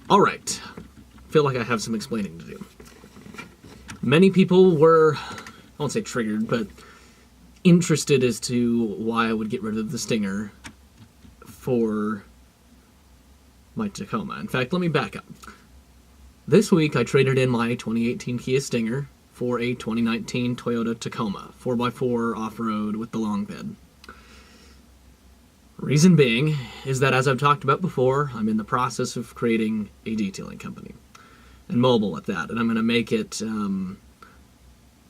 All right. Feel like I have some explaining to do. Many people were, I won't say triggered, but interested as to why I would get rid of the Stinger for my Tacoma. In fact, let me back up. This week I traded in my 2018 Kia Stinger for a 2019 Toyota Tacoma 4x4 off-road with the long bed. Reason being is that, as I've talked about before, I'm in the process of creating a detailing company, and mobile at that, and I'm going to make it kind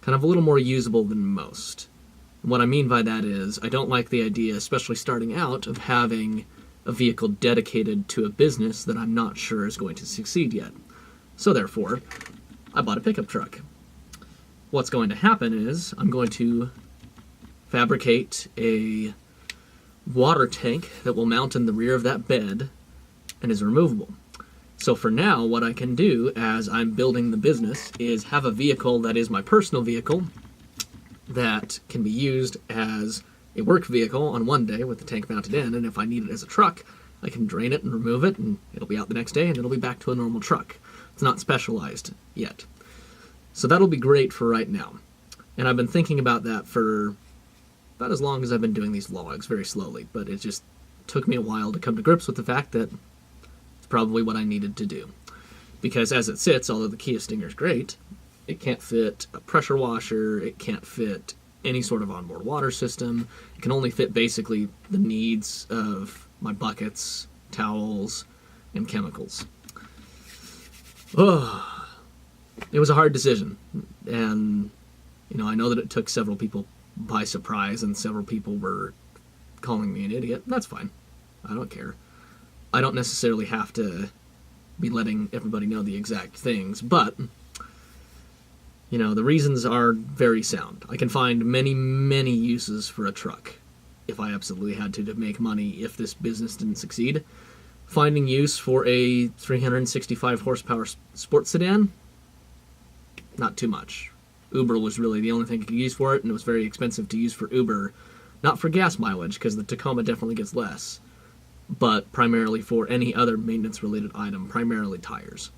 of a little more usable than most. And what I mean by that is, I don't like the idea, especially starting out, of having a vehicle dedicated to a business that I'm not sure is going to succeed yet. So therefore, I bought a pickup truck. What's going to happen is, I'm going to fabricate a water tank that will mount in the rear of that bed and is removable. So for now, what I can do as I'm building the business is have a vehicle that is my personal vehicle that can be used as a work vehicle on one day with the tank mounted in, and if I need it as a truck, I can drain it and remove it, and it'll be out the next day, and it'll be back to a normal truck. It's not specialized yet. So that'll be great for right now. And I've been thinking about that for about as long as I've been doing these vlogs, very slowly, but it just took me a while to come to grips with the fact that it's probably what I needed to do. Because as it sits, although the Kia Stinger's great, it can't fit a pressure washer, it can't fit any sort of onboard water system, it can only fit basically the needs of my buckets, towels, and chemicals. Oh, it was a hard decision, and I know that it took several people by surprise, and several people were calling me an idiot. That's fine. I don't care. I don't necessarily have to be letting everybody know the exact things, but, the reasons are very sound. I can find many, many uses for a truck if I absolutely had to make money if this business didn't succeed. Finding use for a 365 horsepower sports sedan, not too much. Uber was really the only thing I could use for it, and it was very expensive to use for Uber. Not for gas mileage, because the Tacoma definitely gets less, but primarily for any other maintenance-related item, primarily tires.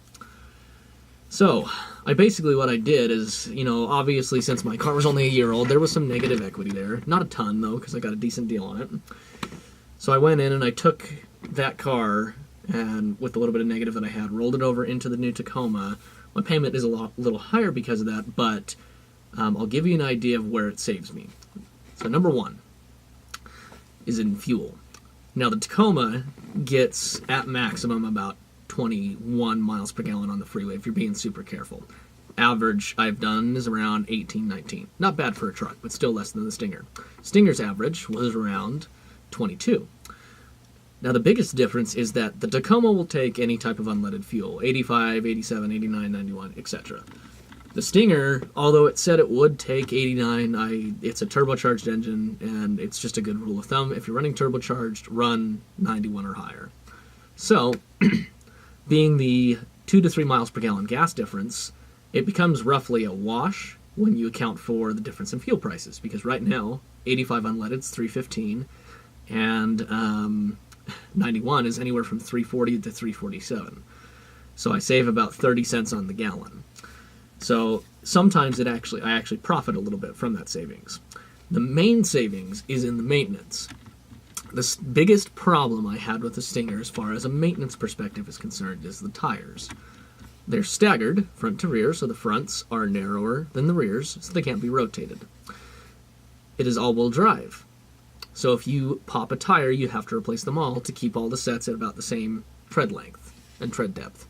So, what I did is, obviously since my car was only a year old, there was some negative equity there. Not a ton, though, because I got a decent deal on it. So I went in and I took that car, and with the little bit of negative that I had, rolled it over into the new Tacoma. My payment is a little higher because of that, but I'll give you an idea of where it saves me. So number one is in fuel. Now the Tacoma gets at maximum about 21 miles per gallon on the freeway if you're being super careful. Average I've done is around 18, 19. Not bad for a truck, but still less than the Stinger. Stinger's average was around 22. Now the biggest difference is that the Tacoma will take any type of unleaded fuel, 85, 87, 89, 91, etc. The Stinger, although it said it would take 89, it's a turbocharged engine, and it's just a good rule of thumb. If you're running turbocharged, run 91 or higher. So, being the 2 to 3 miles per gallon gas difference, it becomes roughly a wash when you account for the difference in fuel prices, because right now, 85 unleaded is $3.15, and 91 is anywhere from $3.40 to $3.47. So I save about 30 cents on the gallon. So sometimes I actually profit a little bit from that savings. The main savings is in the maintenance. The biggest problem I had with the Stinger as far as a maintenance perspective is concerned is the tires. They're staggered front to rear, so the fronts are narrower than the rears, so they can't be rotated. It is all-wheel drive. So if you pop a tire, you have to replace them all to keep all the sets at about the same tread length and tread depth.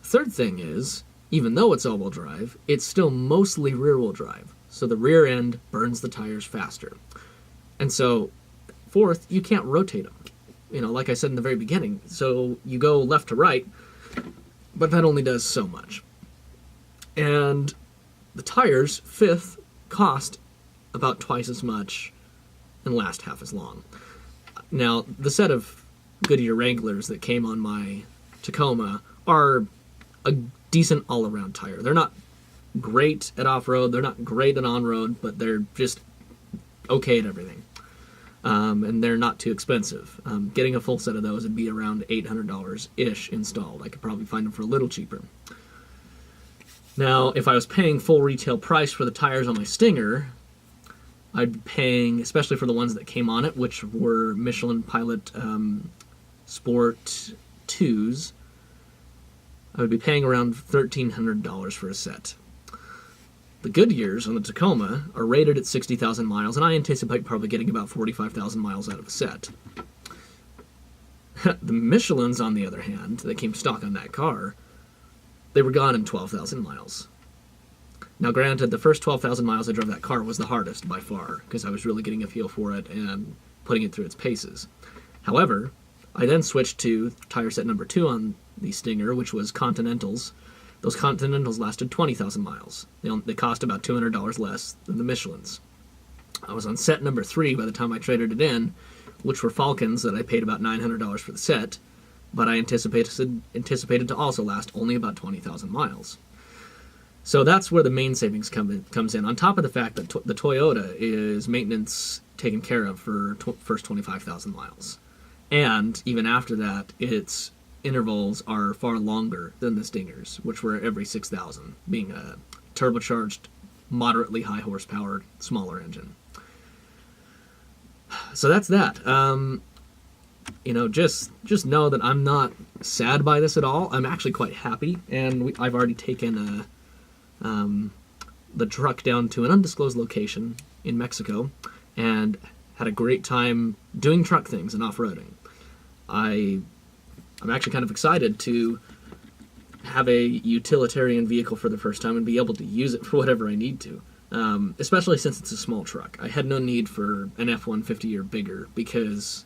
Third thing is, even though it's all-wheel drive, it's still mostly rear-wheel drive, so the rear end burns the tires faster. And so, fourth, you can't rotate them. Like I said in the very beginning, so you go left to right, but that only does so much. And the tires, fifth, cost about twice as much and last half as long. Now, the set of Goodyear Wranglers that came on my Tacoma are a decent all-around tire. They're not great at off-road, they're not great at on-road, but they're just okay at everything. and they're not too expensive. Getting a full set of those would be around $800-ish installed. I could probably find them for a little cheaper. Now, if I was paying full retail price for the tires on my Stinger, I'd be paying, especially for the ones that came on it, which were Michelin Pilot Sport 2s, I would be paying around $1,300 for a set. The Goodyears on the Tacoma are rated at 60,000 miles, and I anticipate probably getting about 45,000 miles out of a set. The Michelins, on the other hand, that came stock on that car, they were gone in 12,000 miles. Now, granted, the first 12,000 miles I drove that car was the hardest by far, because I was really getting a feel for it and putting it through its paces. However, I then switched to tire set number 2 on the Stinger, which was Continentals. Those Continentals lasted 20,000 miles. They cost about $200 less than the Michelins. I was on set number 3 by the time I traded it in, which were Falcons that I paid about $900 for the set, but I anticipated to also last only about 20,000 miles. So that's where the main savings comes in, on top of the fact that the Toyota is maintenance taken care of for first 25,000 miles. And even after that, its intervals are far longer than the Stingers, which were every 6,000, being a turbocharged, moderately high horsepower, smaller engine. So that's that. Just know that I'm not sad by this at all. I'm actually quite happy, and I've already taken the truck down to an undisclosed location in Mexico and had a great time doing truck things and off-roading. I'm actually kind of excited to have a utilitarian vehicle for the first time and be able to use it for whatever I need to, especially since it's a small truck. I had no need for an F-150 or bigger because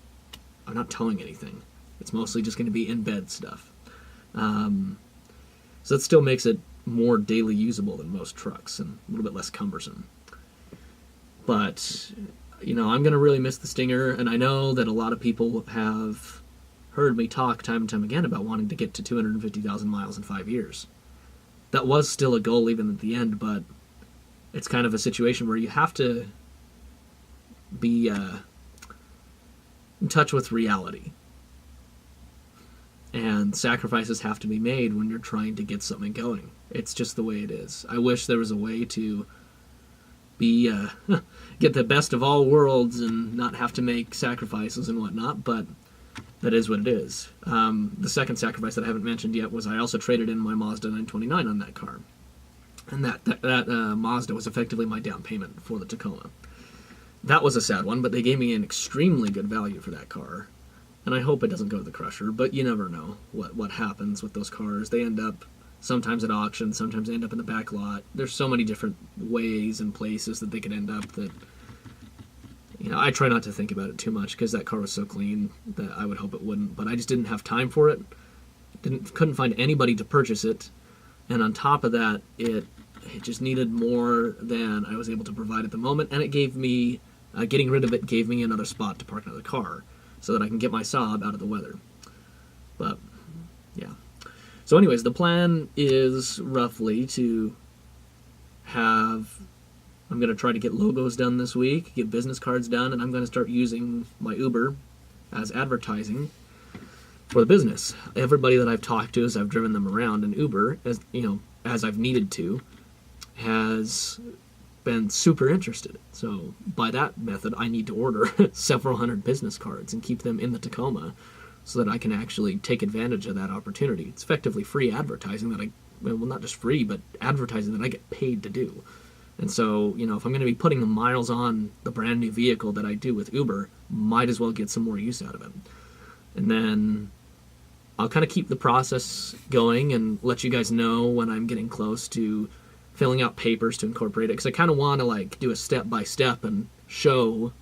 I'm not towing anything. It's mostly just going to be in-bed stuff. So that still makes it more daily usable than most trucks and a little bit less cumbersome. But, I'm going to really miss the Stinger, and I know that a lot of people have heard me talk time and time again about wanting to get to 250,000 miles in 5 years. That was still a goal even at the end, but it's kind of a situation where you have to be in touch with reality. And sacrifices have to be made when you're trying to get something going. It's just the way it is. I wish there was a way to be get the best of all worlds and not have to make sacrifices and whatnot, but that is what it is. The second sacrifice that I haven't mentioned yet was I also traded in my Mazda 929 on that car. And that Mazda was effectively my down payment for the Tacoma. That was a sad one, but they gave me an extremely good value for that car. And I hope it doesn't go to the crusher, but you never know what happens with those cars. They end up sometimes at auction, sometimes they end up in the back lot. There's so many different ways and places that they could end up that, I try not to think about it too much because that car was so clean that I would hope it wouldn't. But I just didn't have time for it. Couldn't find anybody to purchase it. And on top of that, it just needed more than I was able to provide at the moment. And it gave me, getting rid of it gave me another spot to park another car, so that I can get my Saab out of the weather. But, yeah. So anyways, the plan is roughly to I'm going to try to get logos done this week, get business cards done, and I'm going to start using my Uber as advertising for the business. Everybody that I've talked to as I've driven them around in Uber, as I've needed to, has been super interested. So by that method, I need to order several hundred business cards and keep them in the Tacoma so that I can actually take advantage of that opportunity. It's effectively free advertising that not just free, but advertising that I get paid to do. And so, if I'm going to be putting the miles on the brand new vehicle that I do with Uber, might as well get some more use out of it. And then I'll kind of keep the process going and let you guys know when I'm getting close to filling out papers to incorporate it, because I kind of want to do a step-by-step and show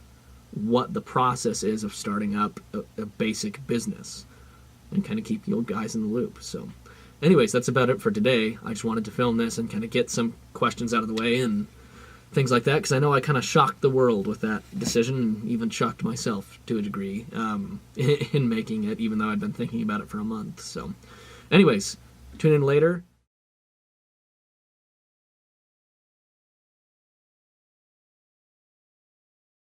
what the process is of starting up a basic business and kind of keep you guys in the loop. So anyways, that's about it for today. I just wanted to film this and kind of get some questions out of the way and things like that, because I know I kind of shocked the world with that decision, and even shocked myself to a degree in making it, even though I'd been thinking about it for a month. So anyways, tune in later.